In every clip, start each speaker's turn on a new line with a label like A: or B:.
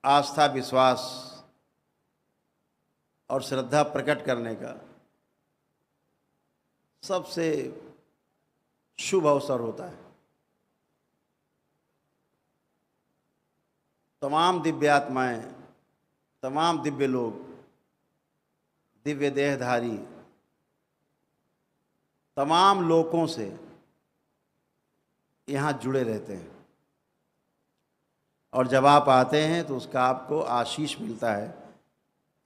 A: आस्था, विश्वास और श्रद्धा प्रकट करने का सबसे शुभ अवसर होता है। तमाम दिव्य आत्माएं, तमाम दिव्य लोग, दिव्य देहधारी तमाम लोकों से यहाँ जुड़े रहते हैं, और जब आप आते हैं तो उसका आपको आशीष मिलता है,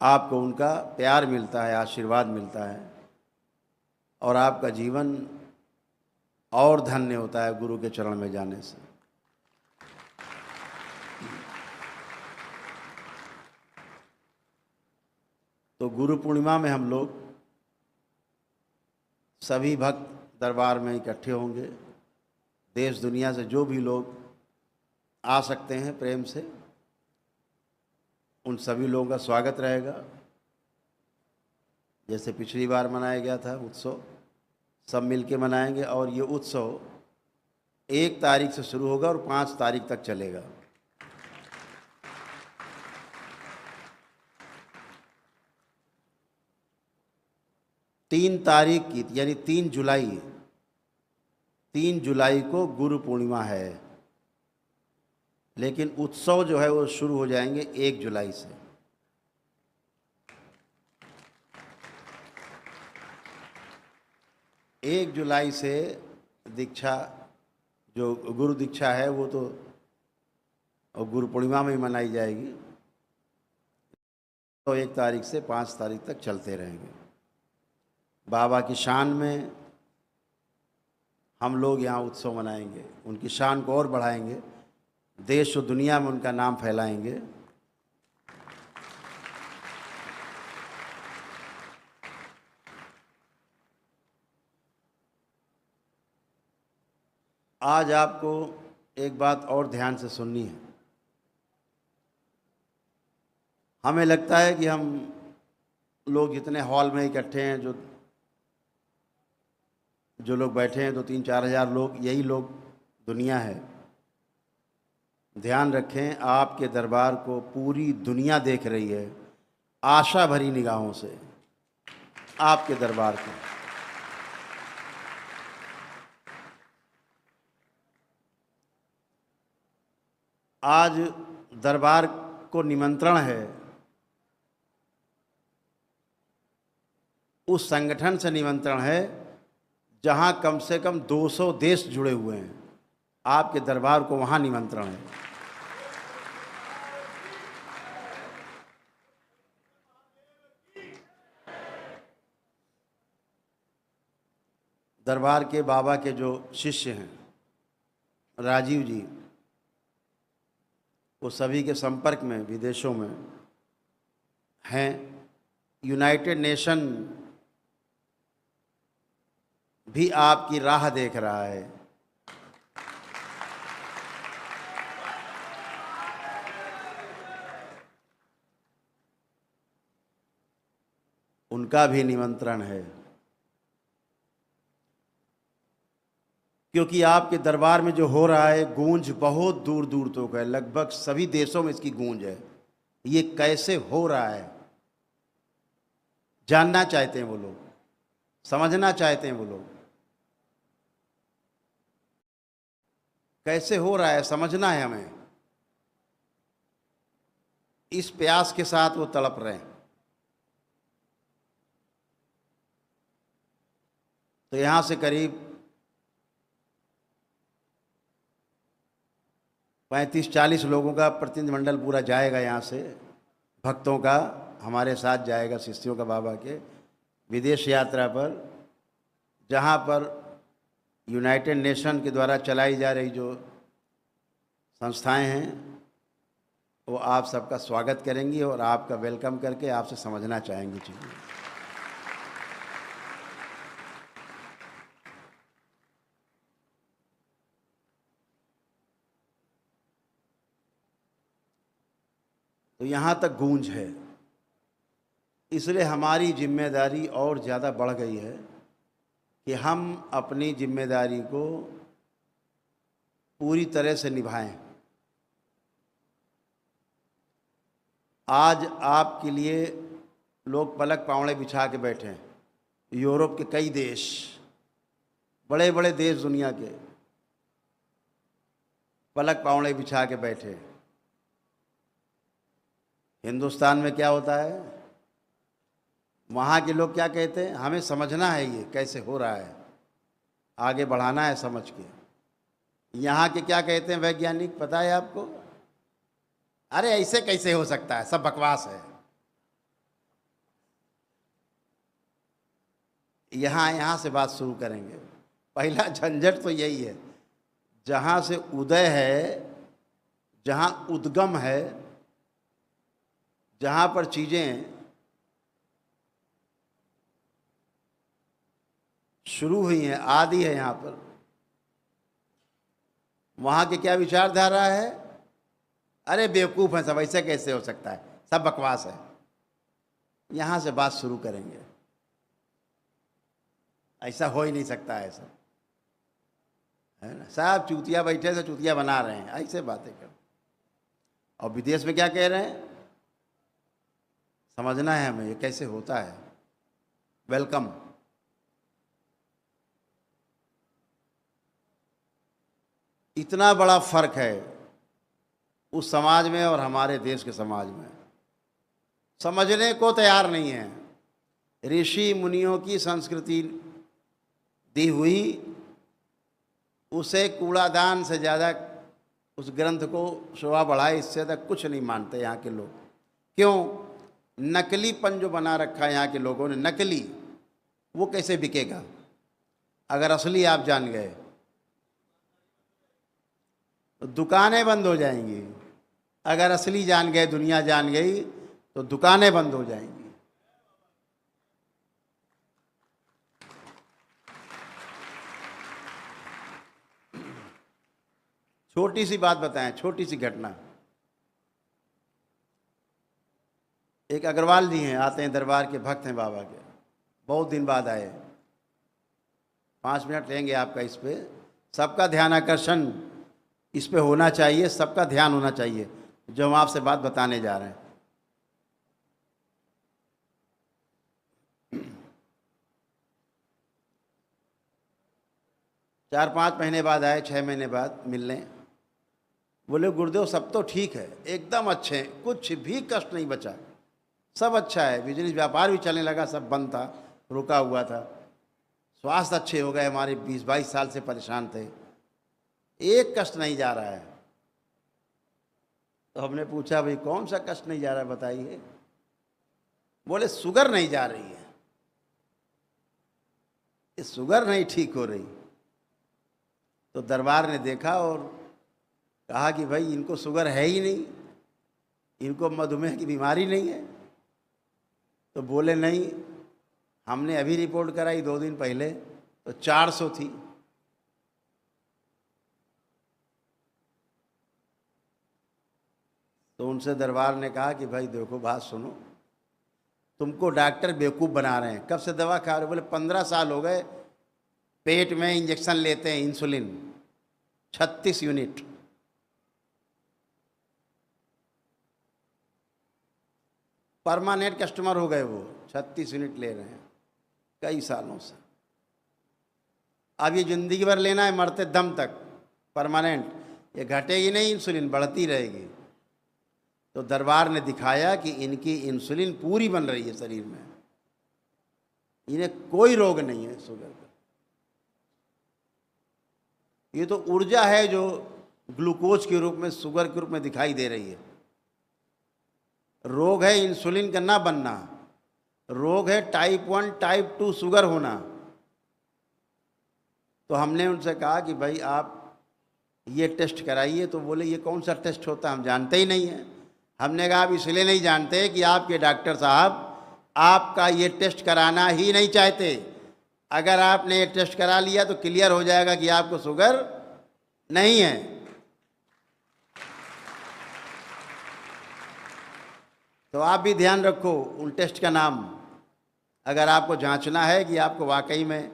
A: आपको उनका प्यार मिलता है, आशीर्वाद मिलता है, और आपका जीवन और धन्य होता है गुरु के चरण में जाने से। तो गुरु पूर्णिमा में हम लोग सभी भक्त दरबार में इकट्ठे होंगे। देश दुनिया से जो भी लोग आ सकते हैं प्रेम से, उन सभी लोगों का स्वागत रहेगा। जैसे पिछली बार मनाया गया था उत्सव, सब मिलके मनाएंगे। और ये उत्सव 1 तारीख से शुरू होगा और 5 तारीख तक चलेगा। तीन तारीख की यानी 3 जुलाई को गुरु पूर्णिमा है, लेकिन उत्सव जो है वो शुरू हो जाएंगे 1 जुलाई से। एक जुलाई से दीक्षा, जो गुरु दीक्षा है वो तो और गुरु पूर्णिमा में ही मनाई जाएगी, तो 1 तारीख से 5 तारीख तक चलते रहेंगे। बाबा की शान में हम लोग यहाँ उत्सव मनाएंगे, उनकी शान को और बढ़ाएंगे, देश और दुनिया में उनका नाम फैलाएंगे। आज आपको एक बात और ध्यान से सुननी है। हमें लगता है कि हम लोग जितने हॉल में इकट्ठे हैं, जो लोग बैठे हैं, 2-3-4 हज़ार लोग, यही लोग दुनिया है। ध्यान रखें, आपके दरबार को पूरी दुनिया देख रही है, आशा भरी निगाहों से आपके दरबार को। आज दरबार को निमंत्रण है उस संगठन से, निमंत्रण है जहां कम से कम 200 देश जुड़े हुए हैं। आपके दरबार को वहां निमंत्रण है। दरबार के बाबा के जो शिष्य हैं, राजीव जी, वो सभी के संपर्क में विदेशों में हैं। यूनाइटेड नेशन भी आपकी राह देख रहा है। उनका भी निमंत्रण है, क्योंकि आपके दरबार में जो हो रहा है, गूंज बहुत दूर दूर तक है, लगभग सभी देशों में इसकी गूंज है। ये कैसे हो रहा है जानना चाहते हैं वो लोग, समझना चाहते हैं वो लोग, कैसे हो रहा है समझना है हमें। इस प्यास के साथ वो तड़प रहे हैं। तो यहाँ से करीब 35-40 लोगों का प्रतिनिधिमंडल पूरा जाएगा, यहाँ से भक्तों का हमारे साथ जाएगा, शिष्यों का बाबा के विदेश यात्रा पर, जहाँ पर यूनाइटेड नेशन के द्वारा चलाई जा रही जो संस्थाएं हैं वो आप सबका स्वागत करेंगी और आपका वेलकम करके आपसे समझना चाहेंगी चीज़ें। तो यहाँ तक गूंज है, इसलिए हमारी जिम्मेदारी और ज़्यादा बढ़ गई है कि हम अपनी जिम्मेदारी को पूरी तरह से निभाएं। आज आपके लिए लोग पलक पावड़े बिछा के बैठे हैं। यूरोप के कई देश, बड़े बड़े देश दुनिया के पलक पावड़े बिछा के बैठे। हिंदुस्तान में क्या होता है, वहाँ के लोग क्या कहते हैं, हमें समझना है ये कैसे हो रहा है, आगे बढ़ाना है समझ के। यहाँ के क्या कहते हैं वैज्ञानिक, पता है आपको, अरे ऐसे कैसे हो सकता है, सब बकवास है। यहाँ से बात शुरू करेंगे। पहला झंझट तो यही है, जहाँ से उदय है, जहाँ उद्गम है, जहाँ पर चीज़ें शुरू हुई हैं, आदि है यहाँ पर, वहाँ की क्या विचारधारा है, अरे बेवकूफ़ हैं सब, ऐसे कैसे हो सकता है, सब बकवास है। यहाँ से बात शुरू करेंगे, ऐसा हो ही नहीं सकता है, सब है ना, सब चूतिया बैठे से चूतिया बना रहे हैं, ऐसे बातें कर। और विदेश में क्या कह रहे हैं, समझना है हमें ये कैसे होता है। वेलकम। इतना बड़ा फर्क है उस समाज में और हमारे देश के समाज में, समझने को तैयार नहीं है। ऋषि मुनियों की संस्कृति दी हुई, उसे कूड़ादान से ज़्यादा उस ग्रंथ को शोभा बढ़ाए, इससे तक कुछ नहीं मानते यहाँ के लोग। क्यों? नकलीपन जो बना रखा है यहाँ के लोगों ने, नकली, वो कैसे बिकेगा? अगर असली आप जान गए तो दुकानें बंद हो जाएंगी। अगर असली जान गए, दुनिया जान गई, तो दुकानें बंद हो जाएंगी। छोटी सी बात बताएं, छोटी सी घटना। एक अग्रवाल जी हैं, आते हैं, दरबार के भक्त हैं बाबा के, बहुत दिन बाद आए। 5 मिनट लेंगे आपका इस पे। सबका ध्यान आकर्षण इस पे होना चाहिए, सबका ध्यान होना चाहिए जो हम आपसे बात बताने जा रहे हैं। चार 5 महीने बाद आए, 6 महीने बाद मिलने। बोले गुरुदेव सब तो ठीक है, एकदम अच्छे हैं, कुछ भी कष्ट नहीं बचा, सब अच्छा है, बिजनेस व्यापार भी चलने लगा, सब बंद था, रुका हुआ था, स्वास्थ्य अच्छे हो गए, हमारे 20-22 साल से परेशान थे, एक कष्ट नहीं जा रहा है। तो हमने पूछा भाई कौन सा कष्ट नहीं जा रहा है बताइए। बोले शुगर नहीं जा रही है, ये शुगर नहीं ठीक हो रही। तो दरबार ने देखा और कहा कि भाई इनको शुगर है ही नहीं, इनको मधुमेह की बीमारी नहीं है। तो बोले नहीं, हमने अभी रिपोर्ट कराई 2 दिन पहले, तो 400 थी। तो उनसे दरबार ने कहा कि भाई देखो बात सुनो, तुमको डॉक्टर बेवकूफ़ बना रहे हैं। कब से दवा खा रहे हो? बोले 15 साल हो गए, पेट में इंजेक्शन लेते हैं, इंसुलिन 36 यूनिट। परमानेंट कस्टमर हो गए वो, 36 यूनिट ले रहे हैं कई सालों से। अब ये ज़िंदगी भर लेना है, मरते दम तक, परमानेंट। ये घटेगी नहीं, इंसुलिन बढ़ती रहेगी। तो दरबार ने दिखाया कि इनकी इंसुलिन पूरी बन रही है शरीर में, इन्हें कोई रोग नहीं है शुगर का। ये तो ऊर्जा है जो ग्लूकोज के रूप में, शुगर के रूप में दिखाई दे रही है। रोग है इंसुलिन का ना बनना, रोग है टाइप 1 टाइप 2 शुगर होना। तो हमने उनसे कहा कि भाई आप ये टेस्ट कराइए। तो बोले ये कौन सा टेस्ट होता है, हम जानते ही नहीं हैं। हमने कहा आप इसलिए नहीं जानते कि आपके डॉक्टर साहब आपका ये टेस्ट कराना ही नहीं चाहते। अगर आपने ये टेस्ट करा लिया तो क्लियर हो जाएगा कि आपको शुगर नहीं है। तो आप भी ध्यान रखो उन टेस्ट का नाम। अगर आपको जांचना है कि आपको वाकई में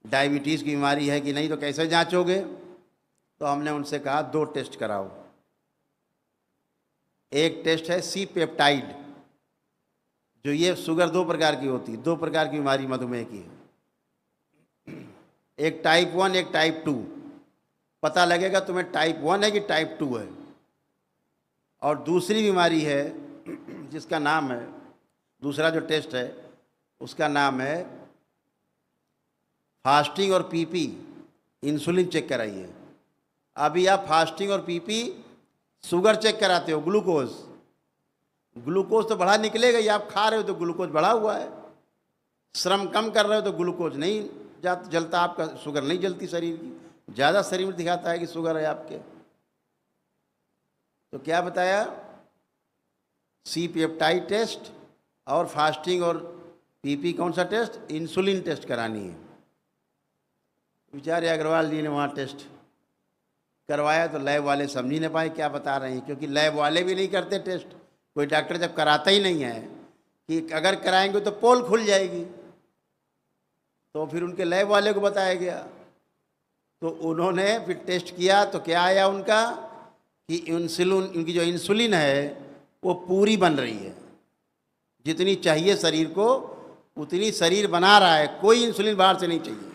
A: डायबिटीज़ की बीमारी है कि नहीं, तो कैसे जांचोगे? तो हमने उनसे कहा 2 टेस्ट कराओ, एक टेस्ट है सी पेप्टाइड, जो ये शुगर 2 प्रकार की होती है, 2 प्रकार की बीमारी मधुमेह की है, एक टाइप 1 एक टाइप 2। पता लगेगा तुम्हें टाइप 1 है कि टाइप 2 है। और दूसरी बीमारी है जिसका नाम है, दूसरा जो टेस्ट है उसका नाम है फास्टिंग और पीपी, इंसुलिन चेक कराइए। अभी आप फास्टिंग और पीपी शुगर चेक कराते हो, ग्लूकोज, ग्लूकोज तो बढ़ा निकलेगा ही, आप खा रहे हो तो ग्लूकोज बढ़ा हुआ है, श्रम कम कर रहे हो तो ग्लूकोज नहीं जलता, आपका शुगर नहीं जलती शरीर की, ज़्यादा शरीर में दिखाता है कि शुगर है आपके। तो क्या बताया, सी पेप्टाइड टेस्ट और फास्टिंग और पीपी कौन सा टेस्ट, इंसुलिन टेस्ट करानी है। बेचारे अग्रवाल जी ने वहाँ टेस्ट करवाया तो लैब वाले समझ ही नहीं पाए क्या बता रहे हैं, क्योंकि लैब वाले भी नहीं करते टेस्ट। कोई डॉक्टर जब कराता ही नहीं है कि अगर कराएंगे तो पोल खुल जाएगी, तो फिर उनके लैब वाले को बताया गया, तो उन्होंने फिर टेस्ट किया तो क्या आया उनका कि इंसुलिन, उनकी जो इंसुलिन है वो पूरी बन रही है, जितनी चाहिए शरीर को उतनी शरीर बना रहा है, कोई इंसुलिन बाहर से नहीं चाहिए।